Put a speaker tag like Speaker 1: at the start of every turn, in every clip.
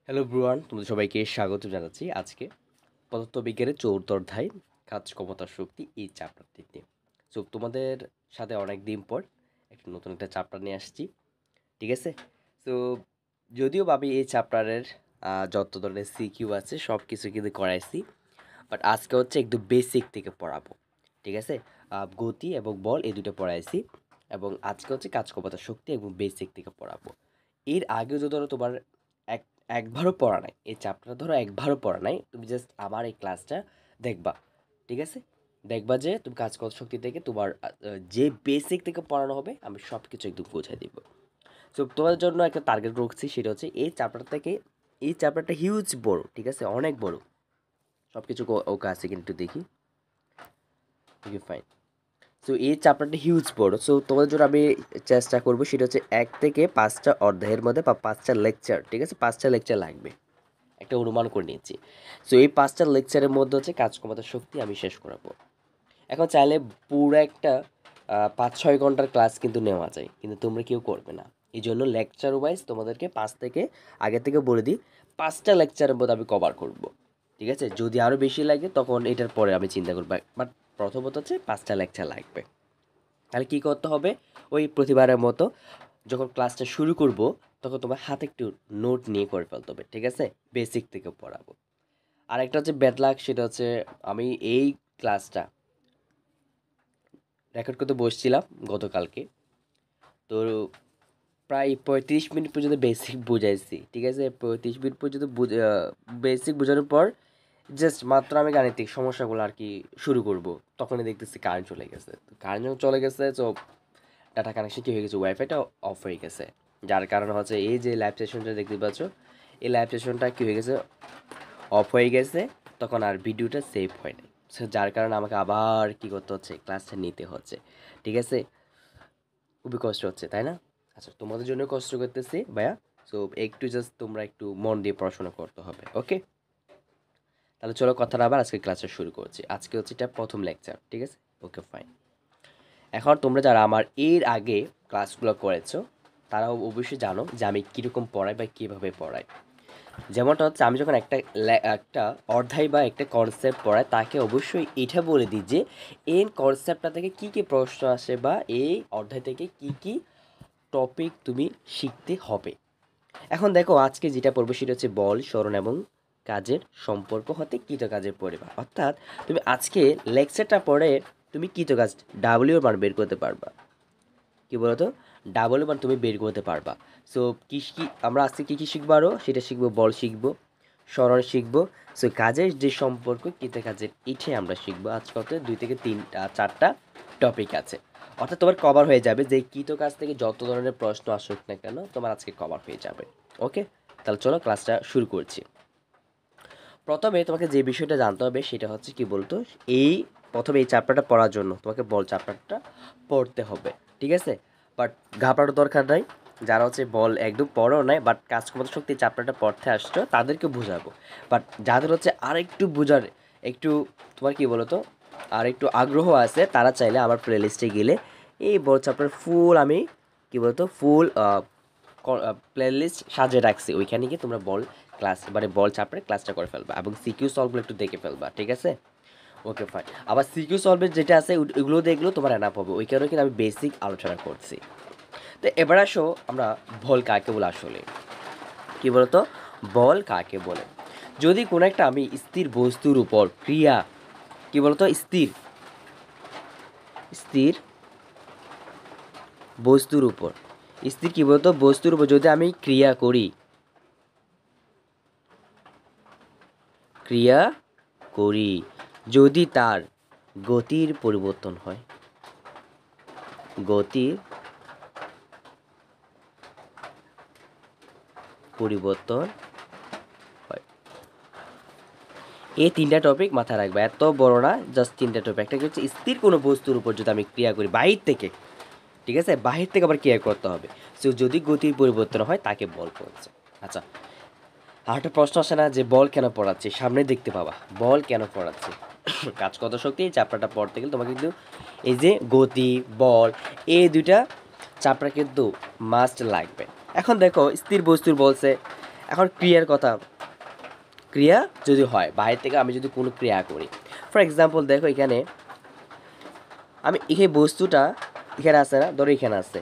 Speaker 1: Hello ব্রুয়ান, তোমাদের সবাইকে স্বাগত জানাচ্ছি আজকে পদার্থবিজ্ঞানের চতুর্থ অধ্যায় কাজ ক্ষমতা শক্তি এই চ্যাপ্টারটি নিয়ে। সো তোমাদের সাথে অনেক দিন পর নতুন একটা চ্যাপ্টার নিয়ে আসছি, ঠিক আছে? সো যদিও আমি এই চ্যাপ্টারের যত ধরনের সিকিউ আছে সব কিছু কিন্তু করাইছি, বাট আজকে হচ্ছে একটু বেসিক থেকে পড়াবো, ঠিক আছে? গতি এবং বল এই দুটো পড়াইছি, এবং আজকে হচ্ছে কাজ ক্ষমতা শক্তি এবং বেসিক থেকে পড়াবো। এর আগেও যদি ধরো তোমার এক একবারও পড়া নাই, এই চ্যাপ্টার ধরো একবারও পড়া নাই, তুমি জাস্ট আমার এই ক্লাসটা দেখবা, ঠিক আছে? দেখবা যে তুমি কাজ ক্ষমতা শক্তি থেকে তোমার যে বেসিক থেকে পড়ানো হবে আমি সব কিছু একদম বোঝাই দিব। সো তোমাদের জন্য একটা টার্গেট রাখছি, সেটা হচ্ছে এই চ্যাপ্টার থেকে, এই চ্যাপ্টারটা হিউজ বড়, ঠিক আছে? অনেক বড়, সব কিছু ওকে আছে কিন্তু একটু দেখি। ওকে, ফাইন। সো এই চ্যাপ্টারটা হিউজ বড়, সো তোমাদের জন্য আমি চেষ্টা করবো সেটা হচ্ছে 1 থেকে 5টা অধ্যায়ের মধ্যে বা 5টা লেকচার, ঠিক আছে? 5টা লেকচার লাগবে, একটা অনুমান করে নিয়েছি। সো এই 5টা লেকচারের মধ্যে হচ্ছে কাজ ক্ষমতা শক্তি আমি শেষ করাবো। এখন চাইলে পুরো একটা 5-6 ঘন্টার ক্লাস কিন্তু নেওয়া যায়, কিন্তু তোমরা কেউ করবে না। এই জন্য লেকচার ওয়াইজ তোমাদেরকে 5 থেকে, আগে থেকে বলে দিই, 5টা লেকচারের মধ্যে আমি কভার করব, ঠিক আছে? যদি আরও বেশি লাগে তখন এটার পরে আমি চিন্তা করবো, বাট প্রথমত হচ্ছে 5টা লেকচার লাগবে। তাহলে কী করতে হবে? ওই প্রতিবারের মতো যখন ক্লাসটা শুরু করব তখন তোমার হাতে একটু নোট নিয়ে করে ফেলতে হবে, ঠিক আছে? বেসিক থেকে পড়াবো। আর একটা হচ্ছে ব্যাড লাক, সেটা হচ্ছে আমি এই ক্লাসটা রেকর্ড করতে বসছিলাম গতকালকে, তো প্রায় 35 মিনিট পর্যন্ত বেসিক বুঝাইছি, ঠিক আছে? 35 মিনিট পর্যন্ত বেসিক বোঝানোর পর জাস্ট মাত্র আমি গাণিতিক সমস্যাগুলো আর কি শুরু করব, তখনই দেখতেছি কারেন্ট চলে গেছে। তো কারেন্ট যখন চলে গেছে, তো ডাটা কানেকশন কী হয়ে গেছে, ওয়াইফাইটা অফ হয়ে গেছে, যার কারণে হচ্ছে এই যে লাইভ সেশনটা দেখতে পাচ্ছ, এই লাইভ সেশনটা কী হয়ে গেছে, অফ হয়ে গেছে। তখন আর ভিডিওটা সেভ হয় নাই, সো যার কারণে আমাকে আবার কী করতে হচ্ছে, ক্লাসটা নিতে হচ্ছে, ঠিক আছে? খুবই কষ্ট হচ্ছে, তাই না? আচ্ছা, তোমাদের জন্য কষ্ট করতেছি ভাইয়া। সো একটু জাস্ট তোমরা একটু মন দিয়ে পড়াশোনা করতে হবে, ওকে? তাহলে চলো কথাটা আবার আজকে ক্লাসটা শুরু করছি। আজকে হচ্ছে এটা প্রথম লেকচার, ঠিক আছে? ওকে, ফাইন। এখন তোমরা যারা আমার এর আগে ক্লাসগুলো করেছো তারাও অবশ্যই জানো যে আমি কীরকম পড়াই বা কীভাবে পড়াই। যেমনটা হচ্ছে আমি যখন একটা অধ্যায় বা একটা কনসেপ্ট পড়াই, তাকে অবশ্যই এটা বলে দিই যে এই কনসেপ্টটা থেকে কী কী প্রশ্ন আসে বা এই অধ্যায় থেকে কী কী টপিক তুমি শিখতে হবে। এখন দেখো, আজকে যেটা পড়বো সেটা হচ্ছে বল, স্মরণ এবং কাজের সম্পর্ক হতে কৃতকাজের পরিমাণ। অর্থাৎ তুমি আজকে লেকচারটা পড়ে তুমি কৃতকাজ ডাব্লিউর মান বের করতে পারবা। কী বলতো? ডাবল মান তুমি বের করতে পারবা। সো কী আমরা আজকে কী কী শিখবো, আরও সেটা শিখবো, বল শিখবো, স্মরণ শিখবো। সো কাজের যে সম্পর্ক কৃতকাজের, এটাই আমরা শিখবো। আজকে কত 2 থেকে 3-4টা টপিক আছে, অর্থাৎ তোমার কভার হয়ে যাবে যে কৃতকাজ থেকে যত ধরনের প্রশ্ন আসুক না কেন তোমার আজকে কভার হয়ে যাবে, ওকে? তাহলে চলো ক্লাসটা শুরু করছি। প্রথমে তোমাকে যে বিষয়টা জানতে হবে সেটা হচ্ছে কি বলতো, এই প্রথমে এই চ্যাপ্টারটা পড়ার জন্য তোমাকে বল চ্যাপ্টারটা পড়তে হবে, ঠিক আছে? বাট ঘাবড়ানোর দরকার নাই। যারা হচ্ছে বল একদম পড়ো নাই বাট কাজ ক্ষমতা শক্তি চ্যাপ্টারটা পড়তে আসছো তাদেরকে বোঝাবো। বাট যাদের হচ্ছে আরেকটু বোঝার একটু, তোমার কি বলতো, আর একটু আগ্রহ আছে, তারা চাইলে আমার প্লে লিস্টে গেলে এই বল চ্যাপ্টার ফুল আমি কি বলতো ফুল প্লে লিস্ট সাজিয়ে রাখছি, ওইখানে গিয়ে তোমরা বল ক্লাস মানে বল চ্যাপ্টারে ক্লাসটা করে ফেলবা এবং সিকিউ সলভগুলো একটু দেখে ফেলবা, ঠিক আছে? ওকে, ফাইন। আবার সিকিউ সলভের যেটা আছে ওইগুলো দেখলেও তোমার এনাফ হবে, ওই কারণে কিন্তু আমি বেসিক আলোচনা করছি। তো এবার আসো আমরা বল কাকে বলে, আসলে কী বলতো, বল কাকে বলে? যদি কোনো একটা আমি স্থির বস্তুর উপর ক্রিয়া, কী বলতো, স্থির স্থির বস্তুর উপর, স্থির কী বলতো বস্তুর উপর যদি আমি ক্রিয়া করি, ক্রিয়া করি, যদি তার গতির পরিবর্তন হয়, গতির পরিবর্তন হয়, এই 3টা টপিক মাথায় রাখবে, এত বড় না, জাস্ট 3টা টপিক। একটা হচ্ছে স্থির কোনো বস্তুর উপর যদি আমি ক্রিয়া করি বাহির থেকে, ঠিক আছে? বাহির থেকে আবার ক্রিয়া করতে হবে, সো যদি গতির পরিবর্তন হয় তাকে বল বলছে। আচ্ছা, আর একটা প্রশ্ন আসে না যে বল কেন পড়াচ্ছি, সামনে দেখতে পাবা বল কেন পড়াচ্ছি। কাজ কত শক্তি এই চ্যাপ্টারটা পড়তে গেলে তোমাকে কিন্তু এই যে গতি, বল, এই দুইটা চ্যাপ্টার কিন্তু মাস্ট লাগবে। এখন দেখো, স্থির বস্তুর বলছে এখন ক্রিয়ার কথা, ক্রিয়া যদি হয় বাইরে থেকে আমি যদি কোনো ক্রিয়া করি, ফর এক্সাম্পল দেখো এখানে আমি এই বস্তুটা এখানে আছে না, ধরো এখানে আছে,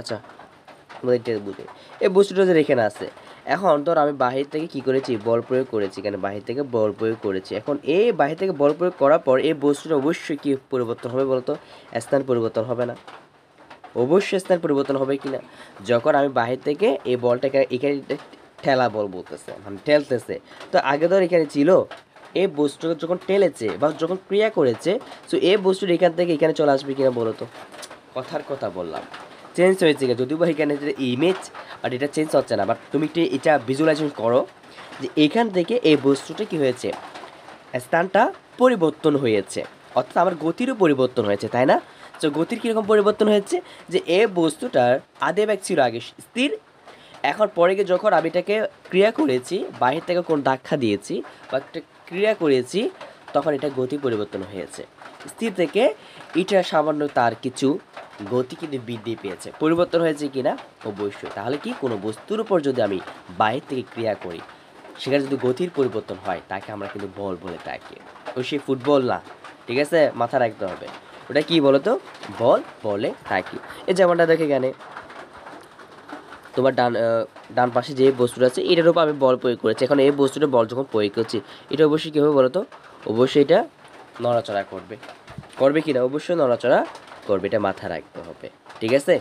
Speaker 1: আচ্ছা আমাদের এটা বুঝে এই বস্তুটা যে এখানে আছে, এখন ধর আমি বাহির থেকে কি করেছি, বল প্রয়োগ করেছি, এখানে বাহির থেকে বল প্রয়োগ করেছি। এখন এই বাহির থেকে বল প্রয়োগ করার পর এই বস্তুটা অবশ্যই কি পরিবর্তন হবে বলতো, স্থান পরিবর্তন হবে না? অবশ্যই স্থান পরিবর্তন হবে কি না? যখন আমি বাহির থেকে এই বলটাকে এখানে ঠেলা বল বলতেছে, মানে ঠেলতেছে, তো আগে ধর এখানে ছিল, এই বস্তুটা যখন ঠেলেছে বা যখন ক্রিয়া করেছে, সো এই বস্তুটা এখান থেকে এখানে চলে আসবে কিনা বলো তো? কথার কথা বললাম, চেঞ্জ হয়েছে কিনা? যদিও বা এখানে যে ইমেজ আর এটা চেঞ্জ হচ্ছে না, বাট তুমি একটু এটা ভিজুয়ালাইজেশন করো যে এখান থেকে এই বস্তুটা কি হয়েছে, স্থানটা পরিবর্তন হয়েছে, অর্থাৎ আমার গতিরও পরিবর্তন হয়েছে, তাই না? তো গতির কীরকম পরিবর্তন হয়েছে, যে এই বস্তুটার আদে ব্যাগ ছিল আগে স্থির, এখন পরে গিয়ে যখন আমি এটাকে ক্রিয়া করেছি, বাহির থেকে কোন ধাক্কা দিয়েছি বা একটা ক্রিয়া করেছি, তখন এটা গতি পরিবর্তন হয়েছে। স্থির থেকে এটা সামান্য তার কিছু গতি কিন্তু বৃদ্ধি পেয়েছে, পরিবর্তন হয়েছে কি না? অবশ্যই। তাহলে কি কোনো বস্তুর উপর যদি আমি বাহির থেকে ক্রিয়া করি, সেখানে যদি গতির পরিবর্তন হয়, তাকে আমরা কিন্তু বল বলে থাকি। ও সে ফুটবল না, ঠিক আছে, মাথা রাখতে হবে। ওটা কি বলো তো, বল বলে থাকি। এই যেমনটা দেখে এখানে তোমার ডান পাশে যে বস্তুটা আছে, এটার উপর আমি বল প্রয়োগ করেছি। এখন এই বস্তুটা বল যখন প্রয়োগ করছি, এটা অবশ্যই কী হবে বলো তো? অবশ্যই এটা নড়াচড়া করবে, করবে কি না? অবশ্যই নড়াচড়া করবে, এটা মাথা রাখতে হবে, ঠিক আছে?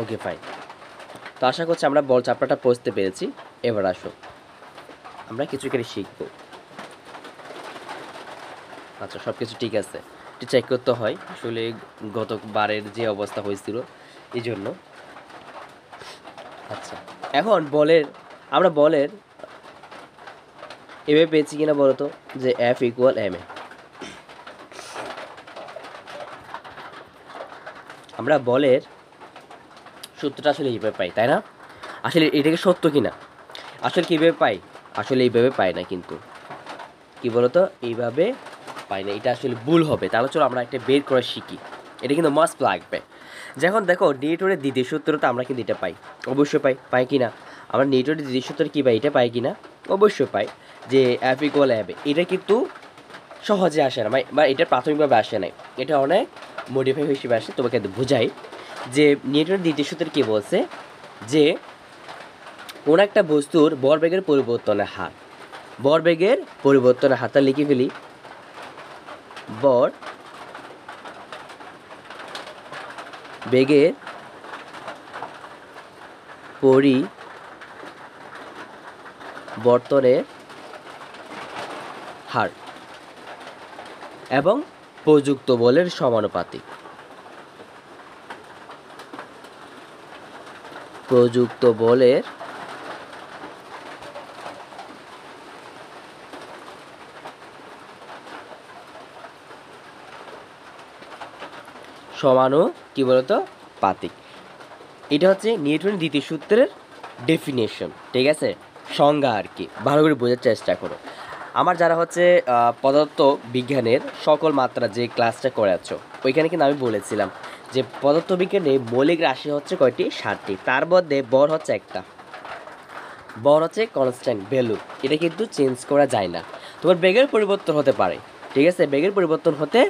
Speaker 1: Okay fine. তো আশা করছি আমরা বল চাপড়াটা বুঝতে পেরেছি। এবার আসো আমরা কিছু এখানে শিখবো। আচ্ছা, সব কিছু ঠিক আছে, একটু চেক করতে হয় আসলে, গতবারের যে অবস্থা হয়েছিল এই জন্য। আচ্ছা, এখন আমরা বলের এভাবে পেয়েছি কিনা বলো তো, যে F = ma। আমরা বলের সত্যটা আসলে এইভাবে পাই, তাই না? আসলে এটাকে সত্য কিনা আসলে কীভাবে পাই? আসলে এইভাবে পাই না, কিন্তু কি বলতো, এইভাবে পাই না, এটা আসলে ভুল হবে। তাহলে চলো আমরা একটা বের করে শিখি, এটা কিন্তু মাস্ট লাগবে। যখন দেখো নিউটনের দ্বিতীয় সূত্রটা আমরা কিন্তু এটা পাই, অবশ্যই পাই কি না? আমরা নিউটনের দ্বিতীয় সূত্র কী পাই, এটা পাই কি না? অবশ্যই পাই, যে F = ma। এটা কিন্তু সহজে আসে না, বা এটা প্রাথমিকভাবে আসে নাই, এটা অনেক মডিফাই হিসেবে আসে। তোমাকে বোঝাই যে নিউটনের দ্বিতীয় সূত্র কী বলছে, যে কোন একটা বস্তুর ভরবেগের পরিবর্তনের হার, ভরবেগের পরিবর্তনের হারটা লিখে ফেলি, ভর বেগের পরিবর্তনের হার এবং প্রযুক্ত বলের সমানুপাতিক। প্রযুক্ত বলের সমানু কি বলতো, পাতিক। এটা হচ্ছে নিউটনের দ্বিতীয় সূত্রের ডেফিনেশন, ঠিক আছে, সংজ্ঞা আর কি। ভালো করে বোঝার চেষ্টা করো। আমার যারা হচ্ছে পদার্থ বিজ্ঞানের সকল মাত্রা যে ক্লাসটা করাচ্ছ, ওইখানে কিন্তু আমি বলেছিলাম যে পদার্থবিজ্ঞানে মৌলিক রাশি হচ্ছে কয়টি, 7টি। তার মধ্যে বর হচ্ছে একটা, বর হচ্ছে কনস্ট্যান্ট ভ্যালু, এটা কিন্তু চেঞ্জ করা যায় না। তোমার বেগের পরিবর্তন হতে পারে, ঠিক আছে, বেগের পরিবর্তন হতে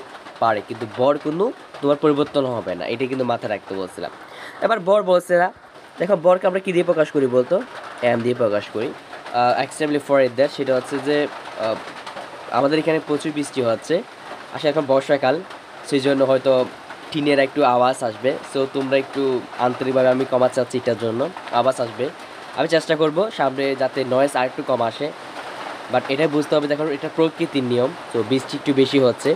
Speaker 1: পারে, কিন্তু বর কোনো তোমার পরিবর্তন হবে না, এটা কিন্তু মাথায় রাখতে বলছিলাম। এবার বর বলছে না, দেখো বরকে আমরা কী দিয়ে প্রকাশ করি বলতো, এম দিয়ে প্রকাশ করি। এক্সট্রিমলি ফর দ্যাট, সেটা হচ্ছে যে আমাদের এখানে প্রচুর বৃষ্টি হচ্ছে, আসলে এখন বর্ষাকাল, সেই জন্য হয়তো টিনের একটু আওয়াজ আসবে। সো তোমরা একটু আন্তরিকভাবে আমি ক্ষমা চাচ্ছি, এটার জন্য আওয়াজ আসবে। আমি চেষ্টা করব সামনে যাতে নয়েজ আর একটু কম আসে, বাট এটাই বুঝতে হবে, দেখো এটা প্রকৃতির নিয়ম। তো বৃষ্টি একটু বেশি হচ্ছে।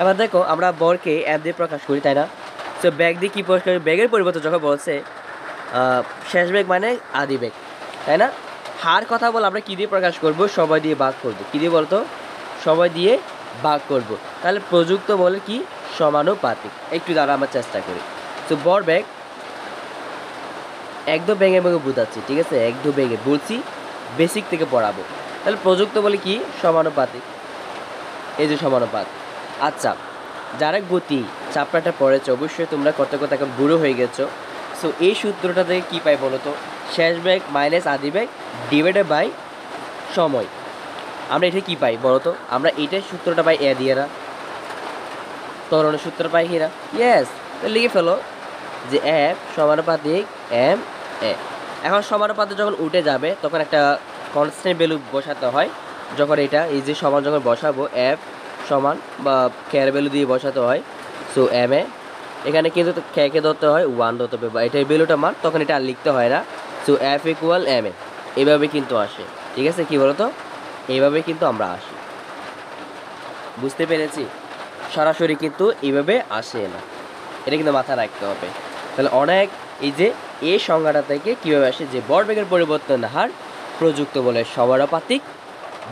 Speaker 1: এবার দেখো আমরা বরকে এম দিয়ে প্রকাশ করি, তাই না? সো ব্যাগ দিয়ে কী প্রকাশ করি, ব্যাগের পরিবর্তন যখন বলছে শেষ বেগ মানে আদি বেগ, তাই না? হার কথা বল আমরা কী দিয়ে প্রকাশ করব, সময় দিয়ে ভাগ করব। কী দিয়ে বলতো, সময় দিয়ে ভাগ করব। তাহলে প্রযুক্ত বলে কি, সমানুপাতিক। একটু দ্বারা আমরা চেষ্টা করি। তো বর ব্যাগ একদম ব্যাঙে ব্যাঙে বুঝাচ্ছি, ঠিক আছে, একদম ব্যাঙে বলছি, বেসিক থেকে পড়াবো। তাহলে প্রযুক্ত বলে কি, সমানুপাতিক, এই যে সমানুপাত। আচ্ছা, যারা গতি চাপড়াটা পড়েছে, অবশ্যই তোমরা কত এখন বুড়ো হয়ে গেছো। সো এই সূত্রটা থেকে কী পাই বলো তো, শেষ বেগ মাইনাস আদি বেগ ডিভাইডেড বাই সময়। আমরা এটা কী পাই বলো তো? আমরা এইটার সূত্রটা পাই এ দিয়ে না, ত্বরণের সূত্র পাই কিনা? ইয়েস, লিখে ফেলো যে এফ সমানুপাতিক এম এ। এখন সমানুপাতিক যখন উঠে যাবে তখন একটা কনস্ট্যান্ট ভ্যালু বসাতে হয়। যখন এটা এই যে সমান যখন বসাবো এফ সমান বা কেয়ার ভ্যালু দিয়ে বসাতে হয়। সো এম এ এখানে কিন্তু কে ধরতে হয় 1 ধরতে হবে, বা এটাই ভ্যালুটা মান, তখন এটা আর লিখতে হয় না। So F equal M A এইভাবে কিন্তু আসে। ঠিক আছে, কী বলো তো? এইভাবে কিন্তু আমরা আসি। বুঝতে পেরেছি? সরাসরি কিন্তু এইভাবে আসে না, এটা কিন্তু মাথায় রাখতে হবে। তাহলে অনেক এই যে এই সংজ্ঞাটা থেকে কীভাবে আসে যে ভরবেগের পরিবর্তনের হার প্রযুক্ত বলে সমানুপাতিক,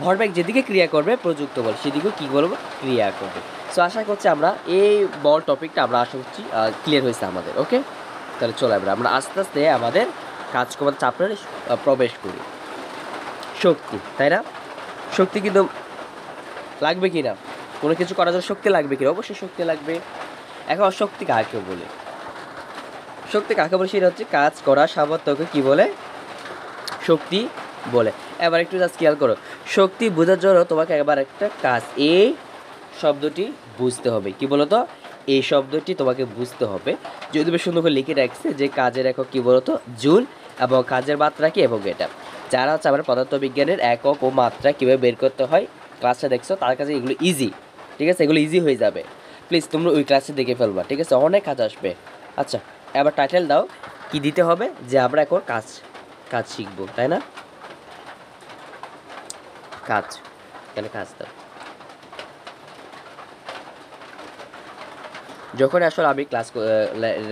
Speaker 1: ভরবেগ যেদিকে ক্রিয়া করবে প্রযুক্ত বল সেদিকেও কী বলবো ক্রিয়া করবে। সো আশা করছি আমরা এই বল টপিকটা আমরা আশা করছি ক্লিয়ার হয়েছে আমাদের। ওকে, তাহলে চলো আমরা আস্তে আস্তে আমাদের কাজকর্মের চাপে প্রবেশ করি। শক্তি, তাই না? শক্তি কিন্তু লাগবে কি না? কোনো কিছু করার জন্য শক্তি লাগবে কি? অবশ্যই শক্তি লাগবে। এখন শক্তি কাকে বলে? শক্তি কাকে বলে সেটা হচ্ছে কাজ করার সামর্থ্যকে কি বলে? শক্তি বলে। এবার একটু জাস্ট খেয়াল করো, শক্তি বোঝার জন্য তোমাকে একবার একটা কাজ এই শব্দটি বুঝতে হবে। কি বলো তো? এই শব্দটি তোমাকে বুঝতে হবে। যদি তুমি সুন্দর করে লিখে রাখছে যে কাজের একক কি বলো তো? জুল, এবং কাজের মাত্রা কি এবং এটা। যারা হচ্ছে আমার পদার্থবিজ্ঞানের একক ও মাত্রা কীভাবে বের করতে হয় ক্লাসটা দেখছো, তার কাছে এগুলো ইজি। ঠিক আছে, এগুলো ইজি হয়ে যাবে। প্লিজ তোমরা ওই ক্লাসে দেখে ফেলবা। ঠিক আছে, অনেক কাজ আসবে। আচ্ছা, এবার টাইটেল দাও, কি দিতে হবে? যে আমরা এখন কাজ শিখবো, তাই না? কাজ, কেন কাজ দাও। যখন আসলে আমি ক্লাস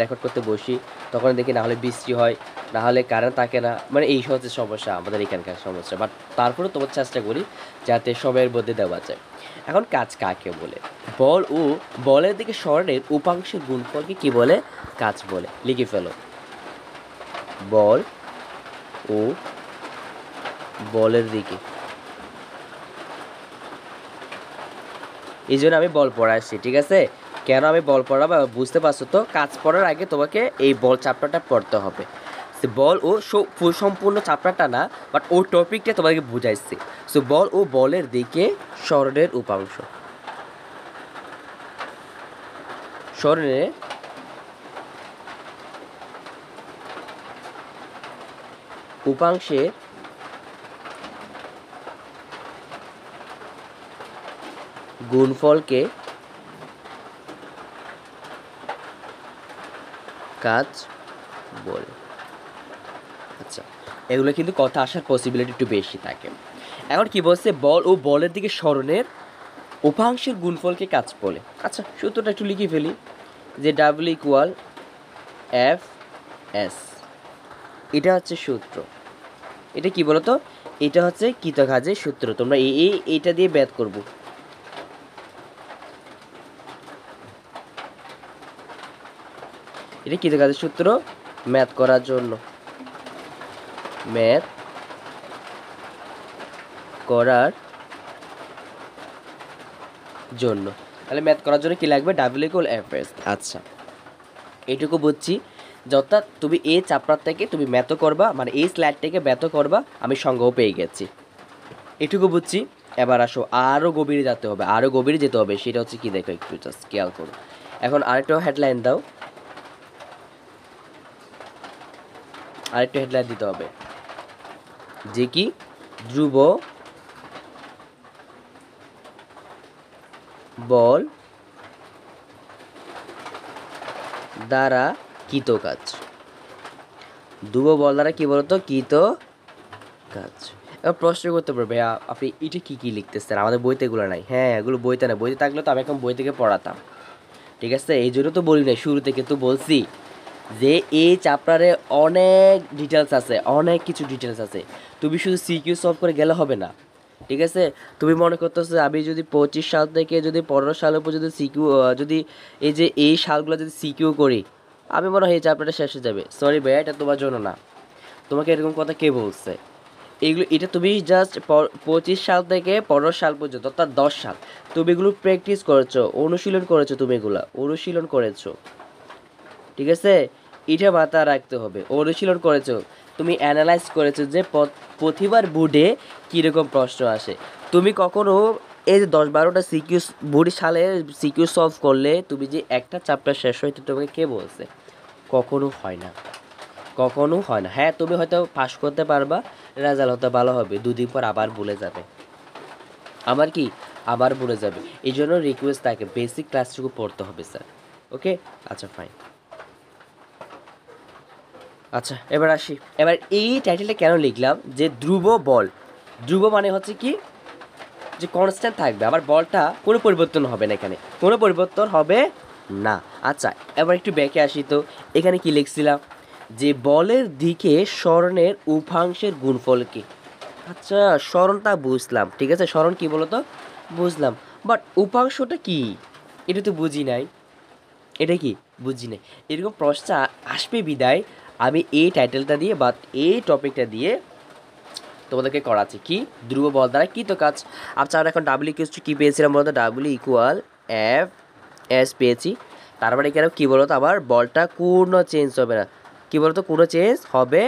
Speaker 1: রেকর্ড করতে বসি তখন দেখি না হলে বৃষ্টি হয়, না হলে কারেন্ট থাকে না, মানে এই হচ্ছে সমস্যা আমাদের এখানকার সমস্যা। বাট তারপরেও তোমার চেষ্টা করি যাতে সময়ের মধ্যে দেওয়া যায়। এখন কাজ কাকে বলে? বল ও বলের দিকে স্মরণের উপাংশের গুণফলকে কি বলে? কাজ বলে। লিখে ফেলো, বল ও বলের দিকে। এই জন্য আমি বল পড়াচ্ছি। ঠিক আছে, কেন আমি বল পড়াবো বুঝতে পারছো তো? কাজ পড়ার আগে তোমাকে এই বল চ্যাপ্টারটা পড়তে হবে। বল ও সম্পূর্ণ চ্যাপ্টারটা না, বাট ও টপিকটা তোমাকে বুঝাইছি। সো বল ও বলের দিকে স্মরণের উপাংশ, স্মরণের উপাংশের গুণফলকে কাজ বলে। আচ্ছা, এগুলো কিন্তু কথা আসার পসিবিলিটি একটু বেশি থাকে। এখন কি বলছে? বল ও বলের দিকে স্মরণের উপাংশের গুণফলকে কাজ বলে। আচ্ছা, সূত্রটা একটু লিখে ফেলি যে ডাব্লিউ ইকুয়াল এফ এস, এটা হচ্ছে সূত্র। এটা কি বলতো? এটা হচ্ছে কৃতকাজের সূত্র। তোমরা এইটা দিয়ে ব্যাত করবো। এটা কৃতকাজের সূত্র ম্যাথ করার জন্য, ম্যাথ করার জন্য। তাহলে ম্যাথ করার জন্য কি লাগবে? W equal F S. আচ্ছা, এইটুকু বুঝছি। অর্থাৎ তুমি এই চ্যাপ্টার থেকে তুমি ম্যাথও করবা, মানে এই স্লাইড থেকে ম্যাথও করবা, আমি সঙ্গও পেয়ে গেছি। এটুকু বুঝছি। এবার আসো আরও গভীরে যেতে হবে, আরও গভীরে যেতে হবে। সেটা হচ্ছে কি দেখো, একটু জাস্ট খেয়াল করো। এখন আরেকটা হেডলাইন দাও, আরেকটা হেডলাইন দিতে হবে যে কি ধ্রুব বল দ্বারা কৃত কাজ। ধ্রুব বল দ্বারা কি বলতো? কৃত কাজ। এবার প্রশ্ন করতে পারবে আপনি এটা কী কী লিখতেছেন, আমাদের বইতে এগুলো নাই। হ্যাঁ, এগুলো বইতে না, বইতে থাকলে তো আমি এখন বই থেকে পড়াতাম। ঠিক আছে, এই জন্য তো বলি নাই, শুরু থেকে তো বলছি যে এই চ্যাপ্টারে অনেক ডিটেলস আছে, অনেক কিছু ডিটেলস আছে। তুমি শুধু সিকিউ সলভ করে গেলে হবে না। ঠিক আছে, তুমি মনে করতেছো আমি যদি 25 সাল থেকে যদি 15 সালের উপর যদি সিকিউ যদি এই যে এই সালগুলো যদি সিকিউ করি, আমি মনে হয় এই চ্যাপ্টারটা শেষ হয়ে যাবে। সরি ভাইয়া, এটা তোমার জন্য না। তোমাকে এরকম কথা কে বলছে? এটা তুমি জাস্ট 25 সাল থেকে 15 সাল পর্যন্ত, অর্থাৎ 10 সাল তুমি এগুলো প্র্যাকটিস করেছো, অনুশীলন করেছো, তুমি এগুলো অনুশীলন করেছো। ঠিক আছে, এটা মাথায় রাখতে হবে। অনুশীলন করেছো, তুমি অ্যানালাইজ করেছো যে প্রতিবার বোর্ডে কীরকম প্রশ্ন আসে। তুমি কখনো এই যে 10-12টা সিকিউ বোর্ড সালে সিকিউ সলভ করলে তুমি যে একটা চ্যাপ্টার শেষ হইতে তোমাকে কে বলছে? কখনো হয় না, কখনো হয় না। হ্যাঁ, তুমি হয়তো পাস করতে পারবা, রেজাল্ট হতে ভালো হবে, 2 দিন পর আবার ভুলে যাবে। আমার কি আবার ভুলে যাবে। এই জন্য রিকোয়েস্ট থাকে বেসিক ক্লাসটুকু পড়তে হবে স্যার। ওকে, আচ্ছা ফাইন। আচ্ছা এবার আসি, এবার এই টাইটেলটা কেন লিখলাম যে ধ্রুব বল। ধ্রুব মানে হচ্ছে কি যে কনস্ট্যান্ট থাকবে, আবার বলটা কোনো পরিবর্তন হবে না, এখানে কোনো পরিবর্তন হবে না। আচ্ছা এবার একটু ব্যাকে আসি তো, এখানে কি লিখছিলাম যে বলের দিকে স্মরণের উপাংশের গুণফল কি। আচ্ছা স্মরণটা বুঝলাম, ঠিক আছে, স্মরণ কি বলো তো বুঝলাম, বাট উপাংশটা কি এটা তো বুঝি নাই। এটা কি বুঝি নাই, এরকম প্রশ্ন আসবে বিদায় আমি এই টাইটেলটা দিয়ে বা এই টপিকটা দিয়ে তোমাদেরকে করাচ্ছি কি ধ্রুব বল দ্বারা কী তো কাজ। আচ্ছা আমরা এখন ডাব্লিউ ইকুয়াল টু কী পেয়েছিলাম বলতো, ডাব্লিউ ইকুয়াল এফ এস পেয়েছি। তারপরে এখানে কী বলো তো, আবার বলটা কোনো চেঞ্জ হবে না। কী বলো তো, কোনো চেঞ্জ হবে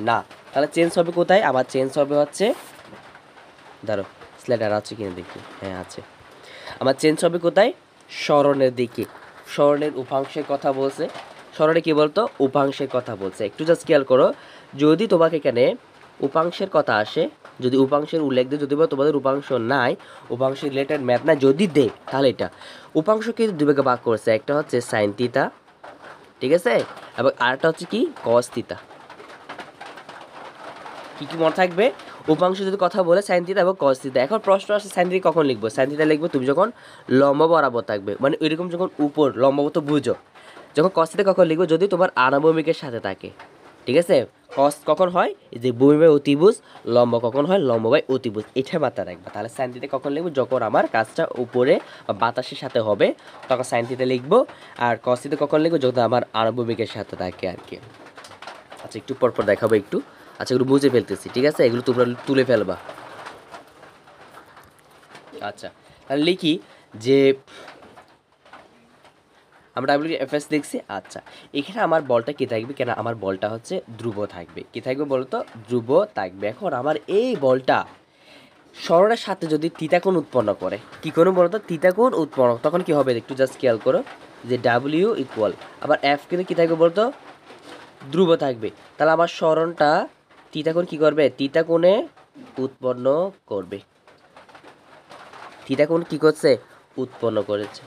Speaker 1: না। তাহলে চেঞ্জ হবে কোথায়, আবার চেঞ্জ হবে হচ্ছে, ধরো স্লাইডার আছে কিনা দেখি, হ্যাঁ আছে। আমার চেঞ্জ হবে কোথায়, স্মরণের দিকে। স্মরণের উপাংশের কথা বলছে, স্মরণে কী বলতো উপাংশের কথা বলছে। একটু জাস্ট খেয়াল করো, যদি তোমাকে এখানে উপাংশের কথা আসে, যদি উপাংশের উল্লেখ দেয়, যদি তোমাদের উপাংশ নাই, উপাংশের রিলেটেড ম্যাথ না যদি দে, তাহলে এটা উপাংশ কিন্তু দুই ভাগে ভাগ করছে, একটা হচ্ছে সাইন থিটা, ঠিক আছে, এবং আরেকটা হচ্ছে কি কস থিটা। কী কী মনে থাকবে, উপাংশ যদি কথা বলে সাইন থিটা এবং কস থিটা। এখন প্রশ্ন আসে সাইন থিটা কখন লিখবো, সাইন থিটা লিখবো তুমি যখন লম্ব বরাবর থাকবে, মানে ওইরকম যখন উপর লম্ব তো বুঝো। যখন কস থিটা কখন লিখবো, যদি তোমার আনুভূমিকের সাথে থাকে, ঠিক আছে। কস কখন হয়, যে ভূমি বাই অতিভুজ, লম্ব কখন হয় লম্ব বাই অতিভুজ, এটা মাথায় রাখবে। তাহলে সাইন থিটা কখন লিখবো, যখন আমার কাজটা উপরে বা বাতাসের সাথে হবে তখন সাইন থিটা লিখবো। আর কস থিটা কখন লিখবো, যখন আমার আনুভূমিকের সাথে থাকে আর কি। আচ্ছা একটু পরপর দেখাবো একটু। আচ্ছা এগুলো বুঝে ফেলতেছি, ঠিক আছে, এগুলো তোমরা তুলে ফেলবা। আচ্ছা তাহলে লিখি যে আমরা ডাব্লিউ এফ এস দেখছি। আচ্ছা এখানে আমার বলটা কী থাকবে, কেন আমার বলটা হচ্ছে ধ্রুব থাকবে। কী থাকবে বলো তো, ধ্রুব থাকবে। এখন আমার এই বলটা স্মরণের সাথে যদি থিতাকোণ উৎপন্ন করে, কী করুন বলো তো, থিতাকোণ উৎপন্ন, তখন কী হবে একটু জাস্ট খেয়াল করো, যে ডাব্লিউ ইকুয়াল আবার এফ কিন্তু কী থাকবে বলতো ধ্রুব থাকবে। তাহলে আমার স্মরণটা থিতাকোণ কী করবে, থিতাকোণে উৎপন্ন করবে। থিতাকোণ কী করছে, উৎপন্ন করেছে।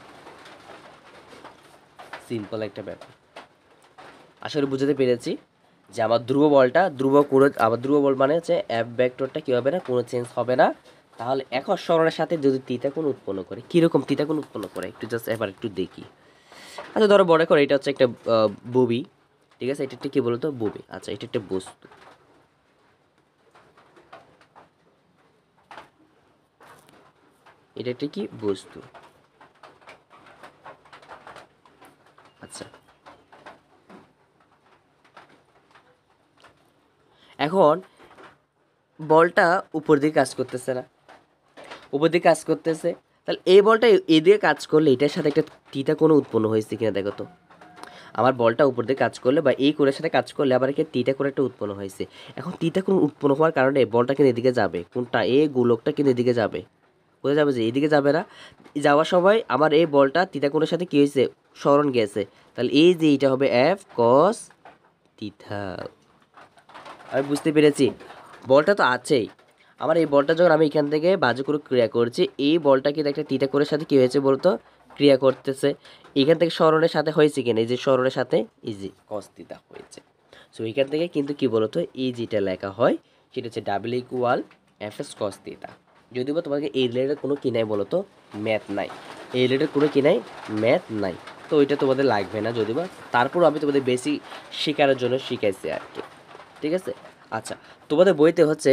Speaker 1: সিম্পল একটা ব্যাপার, আশা করি বুঝতে পেরেছি যে আমার ধ্রুব বলটা আমার ধ্রুব বল মানে হচ্ছে এফ ভেক্টরটা কী হবে না, কোনো চেঞ্জ হবে না। তাহলে এখন স্মরণের সাথে যদি থিতাকোণ উৎপন্ন করে, কীরকম থিতাকোণ উৎপন্ন করে একটু জাস্ট এবার একটু দেখি। আচ্ছা ধরো বড় করে এটা হচ্ছে একটা ববি, ঠিক আছে, এটা একটা কী বলতো ববি। আচ্ছা এটা একটা বস্তু, এটা একটা কি বস্তু। আচ্ছা এখন বলটা উপর দিকে কাজ করতেছে না, উপর দিকে কাজ করতেছে, তাহলে এই বলটা এদিকে কাজ করলে এটার সাথে একটা থিতাকোণ উৎপন্ন হয়েছে কিনা দেখো তো। আমার বলটা উপর দিকে কাজ করলে বা এই কোণের সাথে কাজ করলে আবার একটা থিতাকোণ একটা উৎপন্ন হয়েছে। এখন থিতাকোণ উৎপন্ন হওয়ার কারণে বলটা কিন্তু এদিকে যাবে, কোনটা এই গোলকটা কিন্তু এদিকে যাবে, কোথায় যাবে, যে এদিকে যাবে না। যাওয়ার সময় আমার এই বলটা থিতাকোণের সাথে কী হয়েছে, স্মরণ গেছে। তাহলে এই যে এইটা হবে এফ কস থিটা। আমি বুঝতে পেরেছি, বলটা তো আছেই। আমার এই বলটা যখন আমি এখান থেকে বাজু করে ক্রিয়া করছি, এই বলটা কিন্তু একটা থিটা কোণের সাথে কী হয়েছে বলতো ক্রিয়া করতেছে। এখান থেকে স্মরণের সাথে হয়েছে কিনা, এই যে স্মরণের সাথে এই যে কস থিটা হয়েছে। সো এখান থেকে কিন্তু কি বলতো এই যেটা লেখা হয় সেটা হচ্ছে W equal F S cos theta. যদিও বা তোমাকে এই রিলেটেড কোনো কি নাই বলো তো, ম্যাথ নাই, এই রিলেটেড কোনো কি নাই, ম্যাথ নাই, তো ওইটা তোমাদের লাগবে না যদিও বা, তারপর আমি তোমাদের বেশি শেখানোর জন্য শিখাইছি আর কি, ঠিক আছে। আচ্ছা তোমাদের বইতে হচ্ছে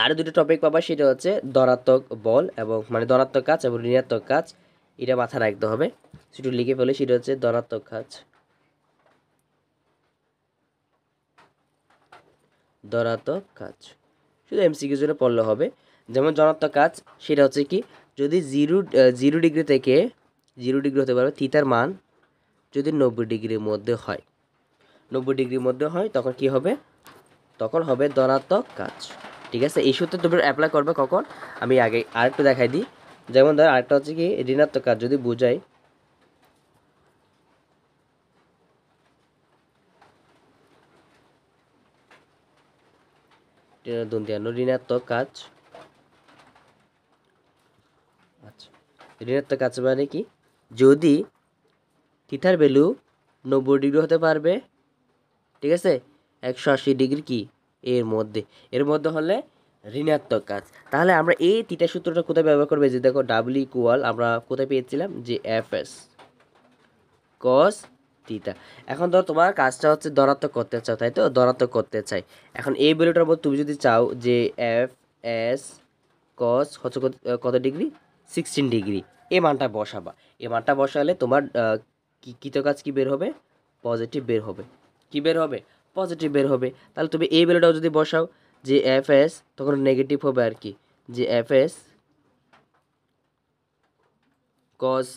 Speaker 1: আরও দুটো টপিক পাবা, সেটা হচ্ছে ধনাত্মক বল এবং মানে ধনাত্মক কাজ এবং ঋণাত্মক কাজ, এটা মাথায় রাখতে হবে। সেটা লিখে ফেলে, সেটা হচ্ছে ধনাত্মক কাজ, ধনাত্মক কাজ শুধু এমসিকিউর জন্য পড়লে হবে। যেমন ধনাত্মক কাজ সেটা হচ্ছে কি, যদি জিরো ডিগ্রি থেকে 0 ডিগ্রি হতে পারবে থিতার মান যদি 90 ডিগ্রির মধ্যে হয়, 90 ডিগ্রির মধ্যে হয় তখন কি হবে, তখন হবে ধনাত্মক কাজ। ঠিক আছে, এই সূত্র তুমি অ্যাপ্লাই করবে কখন, আমি আগে আরেকটু দেখাই দিই। যেমন ধর আরেকটা হচ্ছে কি ঋণাত্মক কাজ যদি বোঝাই, ঋণাত্মক কাজ। আচ্ছা, ঋণাত্মক কাজ মানে কি, যদি থিটার ভ্যালু 90 ডিগ্রি হতে পারবে, ঠিক আছে, 180 ডিগ্রি কি এর মধ্যে হলে ঋণাত্মক কাজ। তাহলে আমরা এই থিটা সূত্রটা কোথায় ব্যবহার করবে, যে দেখো ডাব্লিউ ইকুয়াল আমরা কোথায় পেয়েছিলাম, যে এফ এস কস থিটা। এখন ধর তোমার কাজটা হচ্ছে ধনাত্মক করতে চাও, তাই তো, ধনাত্মক করতে চাই। এখন এই ভ্যালুটার মধ্যে তুমি যদি চাও যে এফ এস কস হচ্ছে কত ডিগ্রি, 16 ডিগ্রি, এই মানটা বসাবা। এই মানটা বসালে তোমার কৃত কাজ কি বের হবে, পজিটিভ বের হবে। কি বের হবে, পজিটিভ বের হবে। তাহলে তুমি এই ভ্যালুটাও যদি বসাও যে এফ এস, তখন নেগেটিভ হবে আর কি, যে এফ এস কস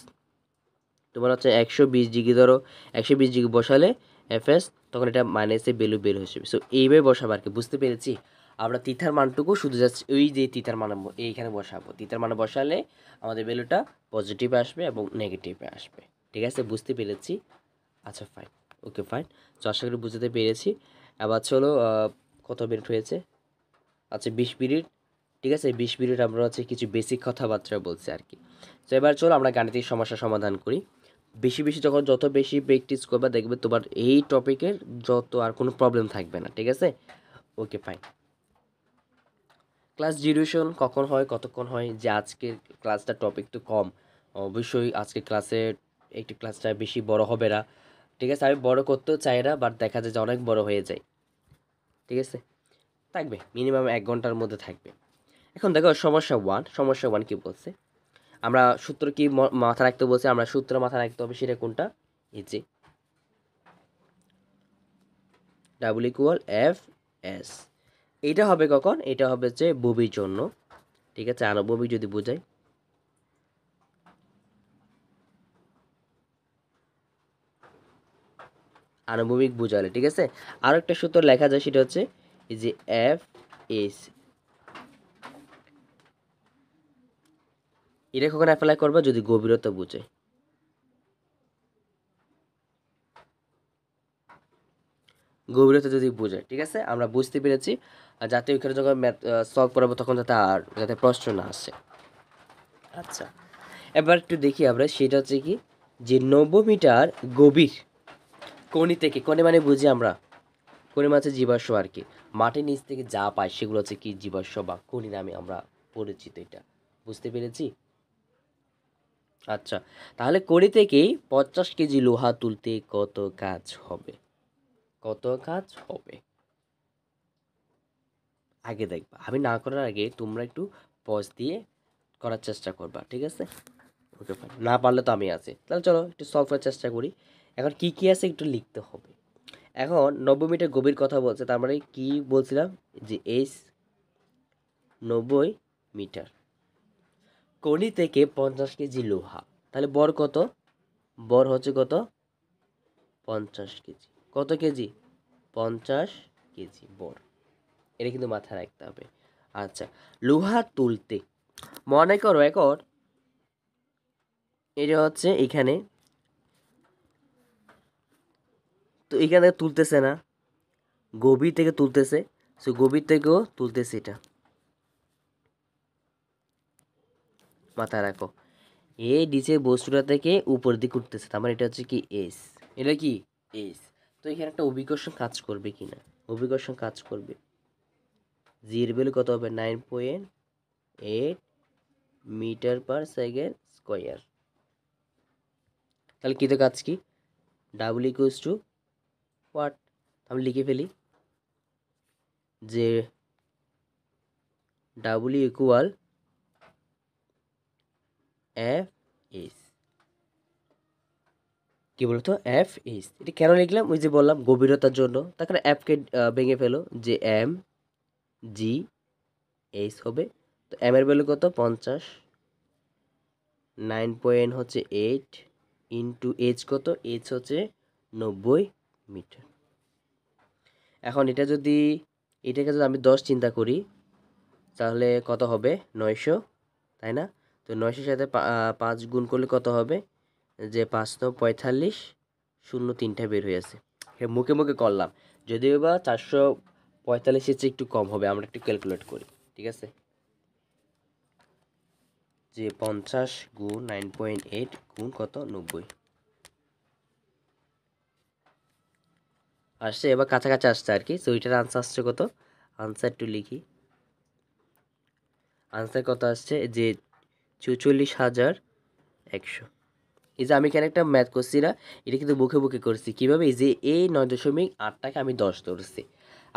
Speaker 1: তোমার হচ্ছে 120 ডিগ্রি, ধরো 120 ডিগ্রি বসালে এফ এস, তখন এটা মাইনাসে ভ্যালু বের হয়ে যাবে। সো এইভাবে বসাবো আর কি, বুঝতে পেরেছি। আমরা তিথার মানটুকু শুধু যাচ্ছে ওই যে তিথার মান এইখানে বসাবো, তিথার মানে বসালে আমাদের ভ্যালুটা পজিটিভে আসবে এবং নেগেটিভে আসবে। ঠিক আছে, বুঝতে পেরেছি। আচ্ছা ফাইন, ওকে ফাইন। তো আশা করি বুঝতে পেরেছি। আবার চলো, কত মিনিট হয়েছে, আচ্ছা 20 মিনিট। ঠিক আছে, 20 মিনিট আমরা হচ্ছে কিছু বেসিক কথাবার্তা বলছি আর কি। তো এবার চলো আমরা গাণিতিক সমস্যা সমাধান করি। বেশি বেশি যত বেশি প্র্যাকটিস করবে, দেখবে তোমার এই টপিকের যত আর কোনো প্রবলেম থাকবে না। ঠিক আছে, ওকে ফাইন। ক্লাস ডিউরেশন কখন হয়, কতক্ষণ হয়, যে আজকের ক্লাসটা টপিক তো কম, অবশ্যই আজকের ক্লাসে একটি ক্লাসটা বেশি বড় হবে না। ঠিক আছে, আমি বড় করতেও চাই না, বাট দেখা যায় যে অনেক বড় হয়ে যায়। ঠিক আছে, থাকবে মিনিমাম 1 ঘন্টার মধ্যে থাকবে। এখন দেখো সমস্যা ওয়ান কি বলছে, আমরা সূত্র কি মাথা রাখতে বলছে, আমরা সূত্র মাথা রাখতে হবে, সেটা কোনটা, এই যে ডাবল ইকুয়াল এফ এস। এইটা হবে কখন, এটা হবে যে ববির জন্য। ঠিক আছে, আনুভবিক যদি বোঝাই, আনুভবিক বোঝালে। ঠিক আছে, আরো একটা সূত্র লেখা যায়, সেটা হচ্ছে এই যে এফ এস। এটা কখন অ্যাপ্লাই করবে, যদি গভীরতা বুঝে, গভীরতা যদি বোঝে। ঠিক আছে, আমরা বুঝতে পেরেছি, যাতে ওইখানে যখন ম্যাথ সলভ করাবো তখন যাতে প্রশ্ন না আসে। আচ্ছা, এবার একটু দেখি আমরা, সেটা হচ্ছে কি, যে 90 মিটার গভীর কোনি থেকে, কোনি মানে বুঝি আমরা, কোনি মাছে জীবাশ্ম আর কি, মাটির নিচ থেকে যা পাই সেগুলো হচ্ছে কি জীবাশ্ম বা কোনি নামে আমরা পরিচিত। এটা বুঝতে পেরেছি। আচ্ছা, তাহলে কোনি থেকেই 50 কেজি লোহা তুলতে কত কাজ হবে, কত কাজ হবে, আগে দেখবা। আমি না করার আগে তোমরা একটু পজ দিয়ে করার চেষ্টা করবা। ঠিক আছে, ওকে ফাইন। না পারলে তো আমি আছি, তাহলে চলো একটু সলভ করার চেষ্টা করি। এখন কি কি আছে একটু লিখতে হবে। এখন 90 মিটার গভীর কথা বলছে, তার মানে কি বলছিলাম, যে এইচ 90 মিটার, কোনি থেকে 50 কেজি লোহা, তাহলে বর কত, বর হচ্ছে কত, 50 কেজি। কত কেজি, 50 কেজি বর, এটা কিন্তু মাথায় রাখতে হবে। আচ্ছা, লোহা তুলতে, মনে করো এখন এটা হচ্ছে এখানে, তো এখানে তুলতেছে না, গভীর থেকে তুলতেছে, সো গভীর থেকেও তুলতেছে, এটা মাথায় রাখো। এই নিচে বস্তুটা থেকে উপর দিকে উঠতেছে, তার মানে এটা হচ্ছে কি এস, এটা কি এস। তো এখানে একটা অভিকর্ষণ কাজ করবে কিনা, অভিকর্ষণ কাজ করবে, জির ভ্যালু কত হবে, 9.8 মিটার পার সেকেন্ড স্কোয়ার। তাহলে কৃত কাজ কি, ডাবল ইকুয়ালস টু হোয়াট, আমি লিখে ফেলি, যে ডাব্লিউ ইকুয়াল এফ এস, কি বলতো, এফ এস। এটা কেন লিখলাম, ওই যে বললাম গভীরতার জন্য। তারপরে এফকে ভেঙে ফেলো, যে এম জি এইচ হবে। তো এম এর ভ্যালু কত, 50, 9.8 ইন্টু এইচ কত, এইচ হচ্ছে 90 মিটার। এখন এটাকে যদি আমি 10 চিন্তা করি তাহলে কত হবে, 900, তাই না? তো 900 সাথে 5 গুণ করলে কত হবে, যে 5 9 45, 0 3টা বের হয়ে আছে। মুখে মুখে করলাম, যদিও বা 445 এর চেয়ে একটু কম হবে। আমরা একটু ক্যালকুলেট করি, ঠিক আছে? যে 50 গুণ 9.8 গুণ কত, 90 আসছে। এবার কাছাকাছি আসছে আর কি। সো এটার আনসার আসছে কত, আনসার একটু লিখি। আনসার কত আসছে, যে 44,100। এই যে আমি এখানে একটা ম্যাথ করছি না, এটা কিন্তু বুকে বুকে করছি। কীভাবে, এই যে এই 9.8টাকে আমি 10 ধরছি।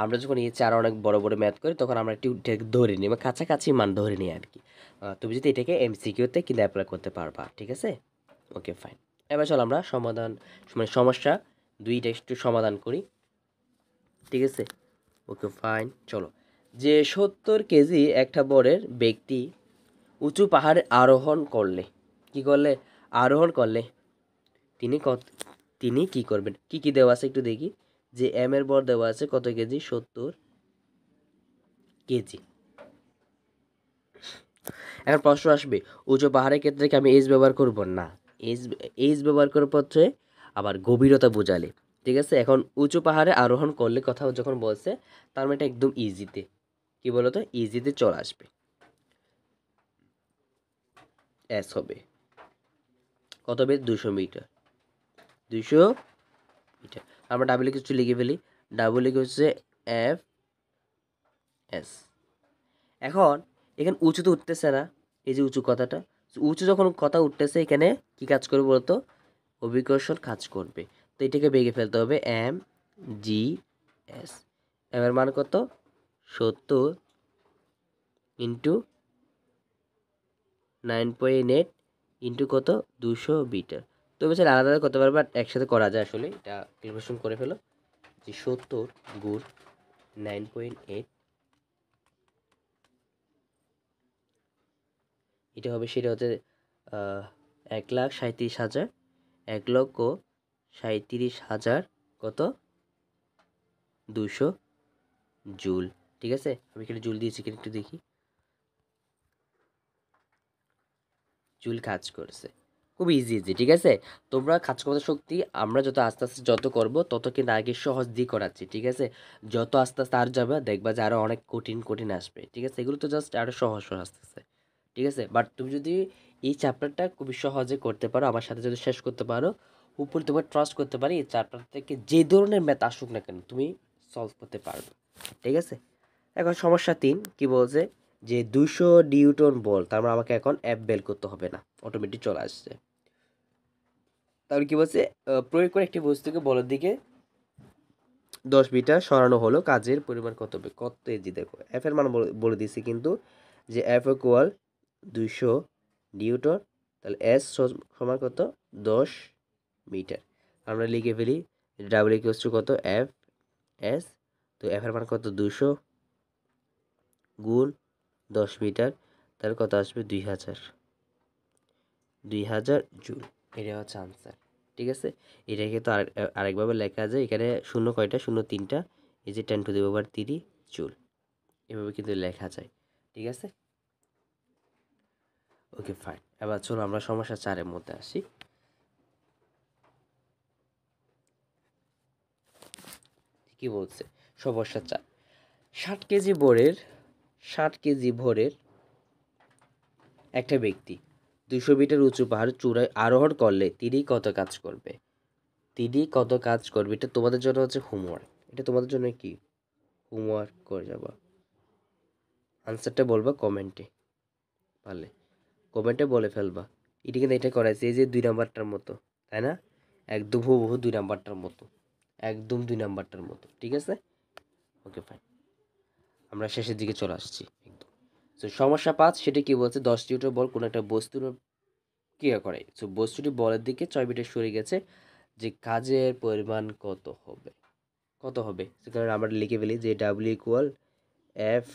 Speaker 1: আমরা যখন এই চার অনেক বড় বড় ম্যাথ করি তখন আমরা একটু ধরে নিই, বা কাছাকাছি মান ধরে নিই আর কি। তুমি যদি এটাকে এমসিকিউতে কিন্তু অ্যাপ্লাই করতে পারবা, ঠিক আছে? Okay fine. এবার চলো আমরা সমাধান, মানে সমস্যা 2টা একটু সমাধান করি, ঠিক আছে? ওকে ফাইন, চলো। যে 70 কেজি একটা বরের ব্যক্তি উঁচু পাহাড়ে আরোহণ করলে, কি করলে, আরোহণ করলে তিনি তিনি কি করবেন? কি কি দেওয়া আছে একটু দেখি। যে এম এর বর দেওয়া আছে কত কেজি, 70 কেজি। এখন প্রশ্ন আসবে, উঁচু পাহাড়ের ক্ষেত্রে কি আমি এইচ ব্যবহার করব? না, এইচ এইচ ব্যবহার করার পথে আবার গভীরতা বোঝালে, ঠিক আছে? এখন উঁচু পাহাড়ে আরোহণ করলে কথা যখন বলছে, তার মানে এটা একদম ইজিতে, কি বলতো, ইজিতে চলে আসবে। এস হবে কত হবে, 200 মিটার, 200 মিটার। আমরা ডাবল কিছু লিখে ফেলি, ডাবল হচ্ছে এফ এস। এখন এখানে উঁচু তো উঠতেছে না, এই যে উঁচু কথাটা, উঁচু যখন কথা উঠতেছে এখানে কি কাজ করবে বলতো, অভিকর্ষণ কাজ করবে। তো এটাকে ভেঙে ফেলতে হবে, এম জি এস। এম এর মান কত, 70 ইন্টু 9.8 ইন্টু কত, 200 মিটার। তো বেশি আলাদা আলাদা করতে পারবে, বাট একসাথে করা যায় আসলে। এটা ক্যালকুলেশন করে ফেলো, যে 70 গুণ 9.8, এটা হবে, সেটা হচ্ছে 1,37,000, 1,37,000 কত, 200 জুল, ঠিক আছে? আমি এখানে জুল দিয়েছি কিনা একটু দেখি। জুল কাজ করছে, খুব ইজি ইজি, ঠিক আছে? তোমরা কাজ ক্ষমতা শক্তি আমরা যত আস্তে আস্তে যত করব তত কিন্তু আগে সহজ দিয়ে করাচ্ছি, ঠিক আছে? যত আস্তে আস্তে আর যাবে দেখবা যে আরো অনেক কঠিন কঠিন আসবে, ঠিক আছে? এগুলো তো জাস্ট আরো সহজ সহজ আসতেছে, ঠিক আছে? বাট তুমি যদি এই চ্যাপ্টারটা খুবই সহজে করতে পারো, আমার সাথে যদি শেষ করতে পারো, উপরে তোমার ট্রাস্ট করতে পারি, এই চ্যাপ্টার থেকে যে ধরনের ম্যাথ আসুক না কেন তুমি সলভ করতে পারবে, ঠিক আছে? এখন সমস্যা 3 কি বলছে, যে 200 নিউটন বল, তার মানে আমাকে এখন অ্যাপ বের করতে হবে না, অটোমেটিক চলে আসছে। তাহলে কি বলছে, প্রয়োগ করে একটি বস্তুকে বলের দিকে 10 মিটার সরানো হলো, কাজের পরিমাণ কত হবে, কত এজি। দেখো এফ এর মান বলে দিয়েছি কিন্তু, যে এফ ইকুয়াল 200 নিউটন, তাহলে এস সমান কত, 10 মিটার। আমরা লিখে ফেলি, ডাবল ইকুয়ালস টু কত, এফ এস। তো এফ এর মান কত, 200 গুণ 10 মিটার, তাহলে কত আসবে, 2000 জুল। এটা হচ্ছে আনসার, ঠিক আছে? এটাকে তো আরেকভাবে লেখা যায়, এখানে শূন্য কয়টা, শূন্য 3টা, এই যে 10⁻³ জুল, এভাবে কিন্তু লেখা যায়, ঠিক আছে? Okay fine. এবার চলো আমরা সমস্যা 4-এর মধ্যে আসি। কি বলছে, সমস্যা 4, 60 কেজি ভরের একটা ব্যক্তি 200 মিটার উঁচু পাহাড় চূড়ায় আরোহণ করলে তিনি কত কাজ করবে? তিনি কত কাজ করবে, এটা তোমাদের জন্য হচ্ছে হোমওয়ার্ক। এটা তোমাদের জন্য কি হোমওয়ার্ক করে যাবা, আনসারটা বলবা কমেন্টে, পারলে কমেন্টে বলে ফেলবা। এটা কিন্তু এটা করাইছে, এই যে 2 নাম্বারটার মতো, তাই না? একদম হুবহু 2 নাম্বারটার মতো, একদম 2 নাম্বারটার মতো, ঠিক আছে? ওকে ফাইন, আমরা শেষের দিকে চলে আসছি একদম। সো সমস্যা 5, সেটা কি বলছে, 10 নিউটন বল কোনো একটা বস্তুর ক্রিয়া করে। সো বস্তুটি বলের দিকে 6 মিটার সরে গেছে, যে কাজের পরিমাণ কত হবে, কত হবে? সেখানে আমরা লিখে ফেলি, যে ডাব্লিউ ইকুয়াল এফ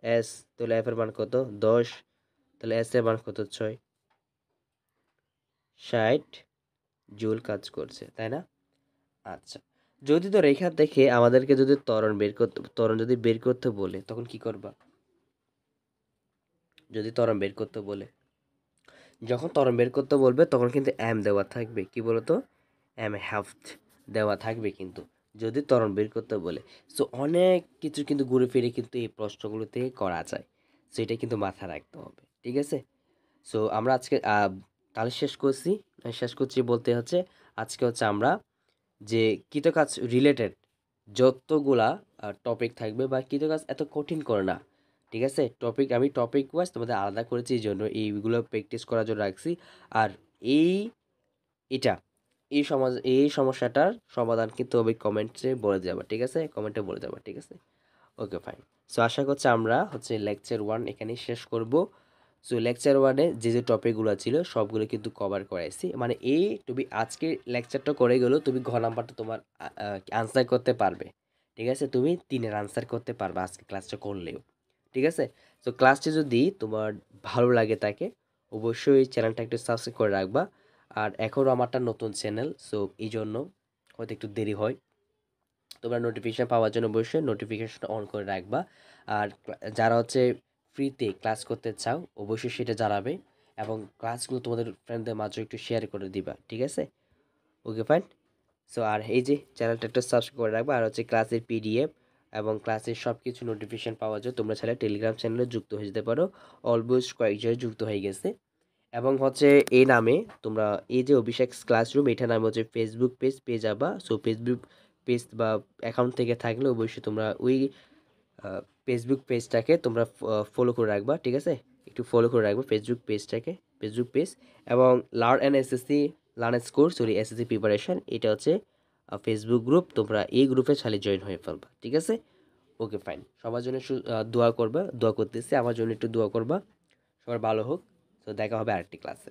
Speaker 1: এস। তাহলে এফ এর মান কত, 10, তাহলে এস এর মান কত, 6, 60 জুল কাজ করছে, তাই না? আচ্ছা, যদি তো রেখা দেখে আমাদেরকে যদি ত্বরণ যদি বের করতে বলে তখন কি করবা? যদি ত্বরণ বের করতে বলে, যখন ত্বরণ বের করতে বলবে তখন কিন্তু এম দেওয়া থাকবে, কি বলতো, এম হ্যাভ দেওয়া থাকবে কিন্তু, যদি ত্বরণ বের করতে বলে। সো অনেক কিছু কিন্তু ঘুরে ফিরে কিন্তু এই প্রশ্নগুলোতে করা যায়, সো এটা কিন্তু মাথায় রাখতে হবে, ঠিক আছে? সো আমরা আজকে তাহলে শেষ করছি বলতে হচ্ছে আজকে হচ্ছে আমরা যে কৃতকাজ রিলেটেড যতগুলা টপিক থাকবে, বা কৃতকাজ এত কঠিন করে না, ঠিক আছে? আমি টপিক ওয়াইজ তোমাদের আলাদা করেছি, এই জন্য এইগুলো প্র্যাকটিস করার জন্য রাখছি। আর এই এটা এই সমস্যাটার সমাধান কিন্তু আমি কমেন্টে বলে যাবো, ঠিক আছে? কমেন্টে বলে যাবো, ঠিক আছে? ওকে, ফাইন। সো আশা করছি আমরা হচ্ছে লেকচার 1 এখানেই শেষ করব। সো লেকচার 1-এ যে টপিকগুলো ছিল সবগুলো কিন্তু কভার করাইছি, মানে এই তুমি আজকে লেকচারটা করে গেলেও তুমি ঘ নাম্বারটা তোমার আনসার করতে পারবে, ঠিক আছে? তুমি 3-এর আনসার করতে পারবে আজকে ক্লাসটা করলেও, ঠিক আছে? সো ক্লাসটি যদি তোমার ভালো লাগে থাকে অবশ্যই চ্যানেলটা একটু সাবস্ক্রাইব করে রাখবা। আর এখনও আমারটা নতুন চ্যানেল, সো এই জন্য হয়তো একটু দেরি হয়, তোমরা নোটিফিকেশান পাওয়ার জন্য অবশ্যই নোটিফিকেশন অন করে রাখবা। আর যারা হচ্ছে ফ্রিতে ক্লাস করতে চাও অবশ্যই সেটা জানাবে, এবং ক্লাসগুলো তোমাদের ফ্রেন্ডদের মাঝে একটু শেয়ার করে দিবা, ঠিক আছে? ওকে, ফাইন। সো আর এই যে চ্যানেলটা একটু সাবস্ক্রাইব করে রাখবা, আর হচ্ছে ক্লাসের পিডিএফ এবং ক্লাসের সব কিছু নোটিফিকেশান পাওয়ার জন্য তোমরা চাইলে টেলিগ্রাম চ্যানেলে যুক্ত হয়ে যেতে পারো। অলমোস্ট কয়েকজনে যুক্ত হয়ে গেছে। এবং হচ্ছে এই নামে তোমরা এই যে অভিষেক ক্লাসরুম, এটা নামে হচ্ছে ফেসবুক পেজ পেয়ে যাবা। সো ফেসবুক পেজ বা অ্যাকাউন্ট থেকে থাকলে অবশ্যই তোমরা ওই ফেসবুক পেজটাকে তোমরা ফলো করে রাখবা, ঠিক আছে? একটু ফলো করে রাখবা ফেসবুক পেজ। এবং লার্ন স্কোর এসএসসি প্রিপারেশন, এটা হচ্ছে ফেসবুক গ্রুপ, তোমরা এই গ্রুপে চাইলে জয়েন হয়ে ফেলবা, ঠিক আছে? ওকে, ফাইন। সবার জন্য দোয়া করবা, দোয়া করতেছি, আমার জন্য একটু দোয়া করবা, সবার ভালো হোক। তো দেখা হবে আরেকটি ক্লাসে।